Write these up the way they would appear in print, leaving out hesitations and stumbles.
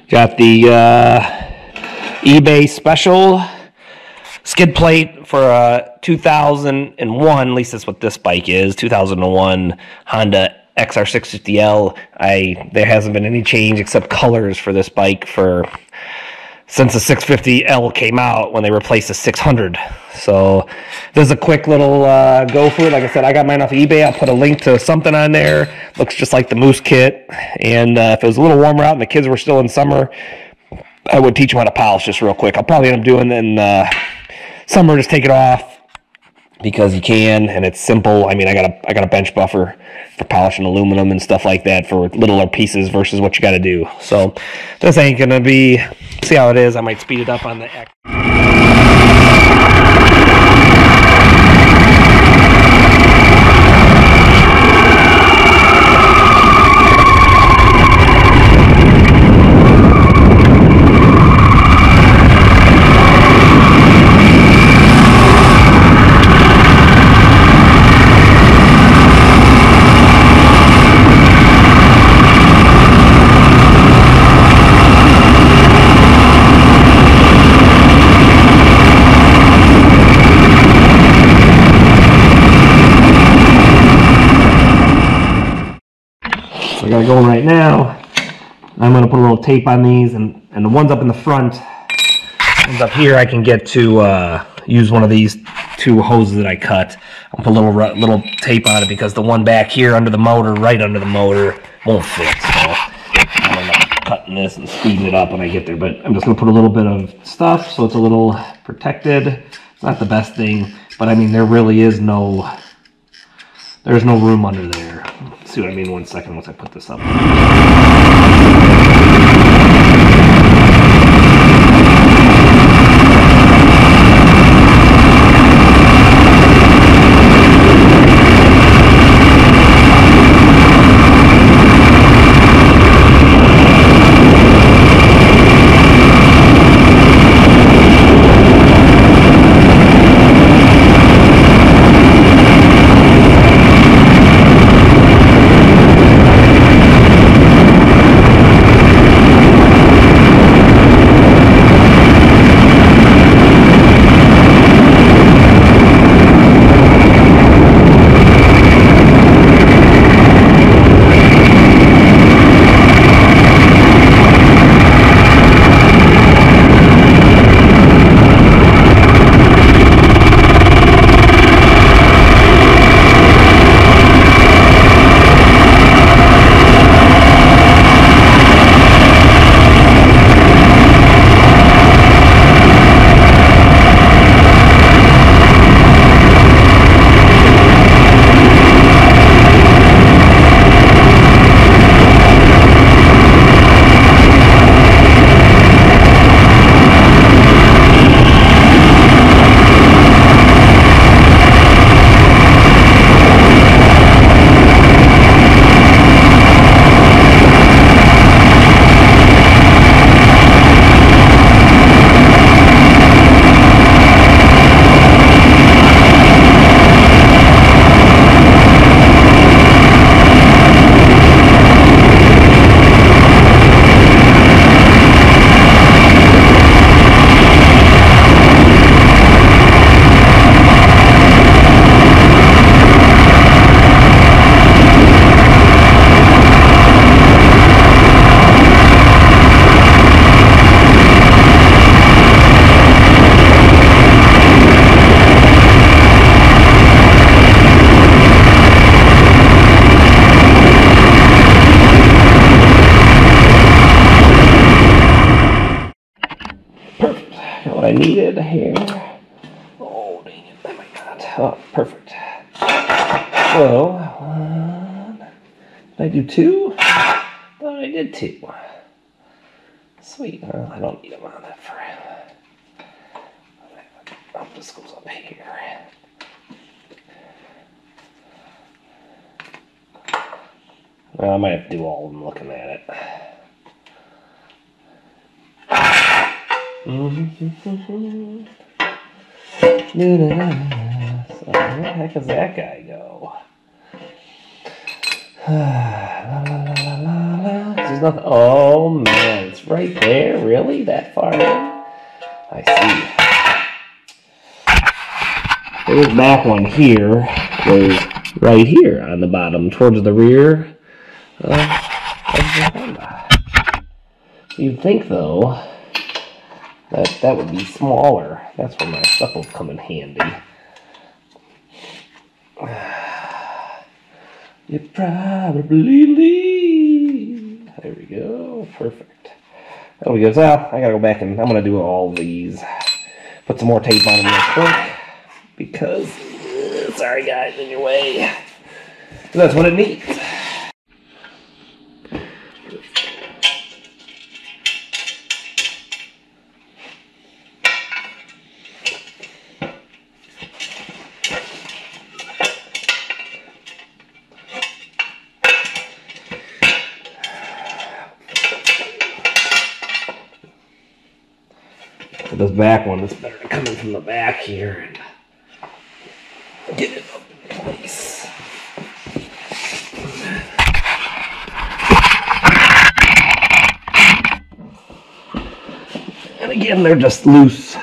Got the eBay special skid plate for 2001, at least that's what this bike is, 2001 Honda xr650l. There hasn't been any change except colors for this bike since the 650L came out when they replaced the 600. So there's a quick little go for it. Like I said, I got mine off of eBay. I'll put a link to something on there. Looks just like the Moose kit. And if it was a little warmer out and the kids were still in summer, I would teach them how to polish just real quick. I'll probably end up doing it in summer, just take it off because you can, and it's simple. I mean, I got a bench buffer for polishing aluminum and stuff like that for littler pieces versus what you got to do. So this ain't gonna be. See how it is. I might speed it up on the X. I got it going right now. I'm going to put a little tape on these, and the ones up in the front, ones up here, I can get to use one of these two hoses that I cut. I'll put a little tape on it because the one back here under the motor, right under the motor, won't fit. So I'm going to cutting this and speeding it up when I get there. But I'm just going to put a little bit of stuff so it's a little protected. It's not the best thing, but I mean there really is there's no room under there. See what I mean? 1 second once I put this up. What I needed here. Oh, dang it. Oh my God. Oh, perfect. So, did I do two? Oh, I did two. Sweet. Well, I don't need them on that frame. Oh, this goes up here. Well, I might have to do all of them looking at it. So where the heck does that guy go? La, la, la, la, la. There's nothing. Oh man, it's right there. Really? That far in? I see. This back one here goes right here on the bottom, towards the rear of the Honda. You'd think though that would be smaller. That's where my stuff will come in handy. You probably leave. There we go. Perfect. That'll be good. So I gotta go back and I'm gonna do all these. Put some more tape on them real quick because sorry guys, in your way. That's what it needs. For this back one, it's better to come in from the back here and get it up in place. And again, they're just loose.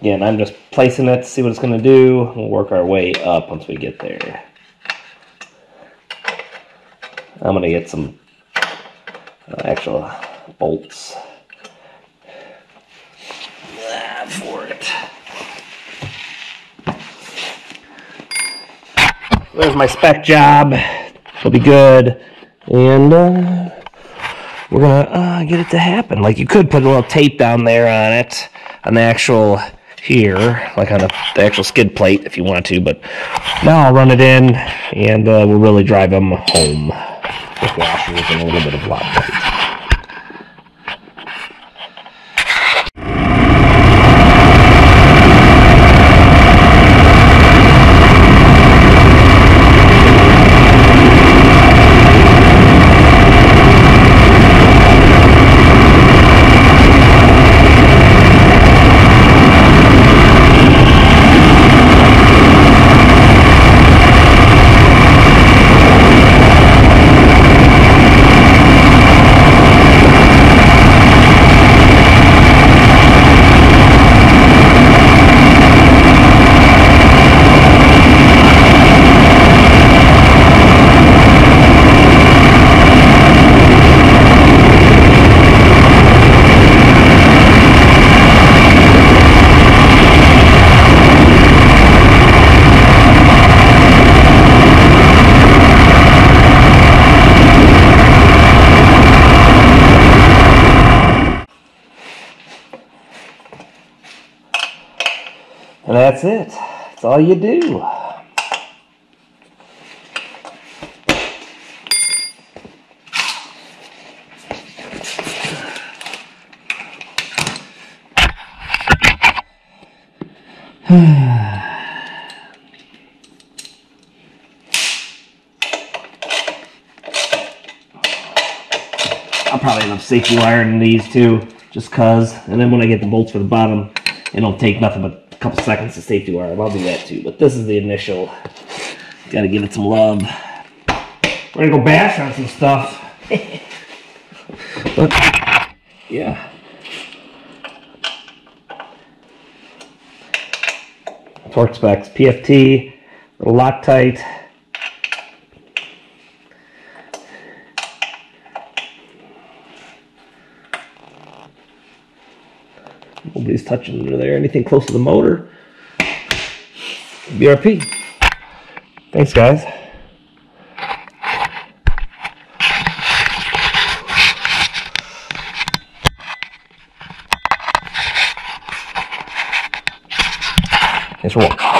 Again, I'm just placing it to see what it's going to do. We'll work our way up once we get there. I'm going to get some actual bolts for it. There's my spec job. It'll be good. And we're going to get it to happen. Like, you could put a little tape down there on it, on the actual here, like on the actual skid plate if you want to, but now I'll run it in and we'll really drive them home with washers and a little bit of Loctite. And that's it. That's all you do. I'll probably end up safety wiring these too, just cause. And then when I get the bolts for the bottom, it'll take nothing but a couple seconds to safety wire them. I'll do that too. But this is the initial. Gotta give it some love. We're gonna go bash on some stuff. But yeah. Torque specs, PFT, little Loctite. Nobody's touching under there. Anything close to the motor. BRP. Thanks, guys. Thanks for watching.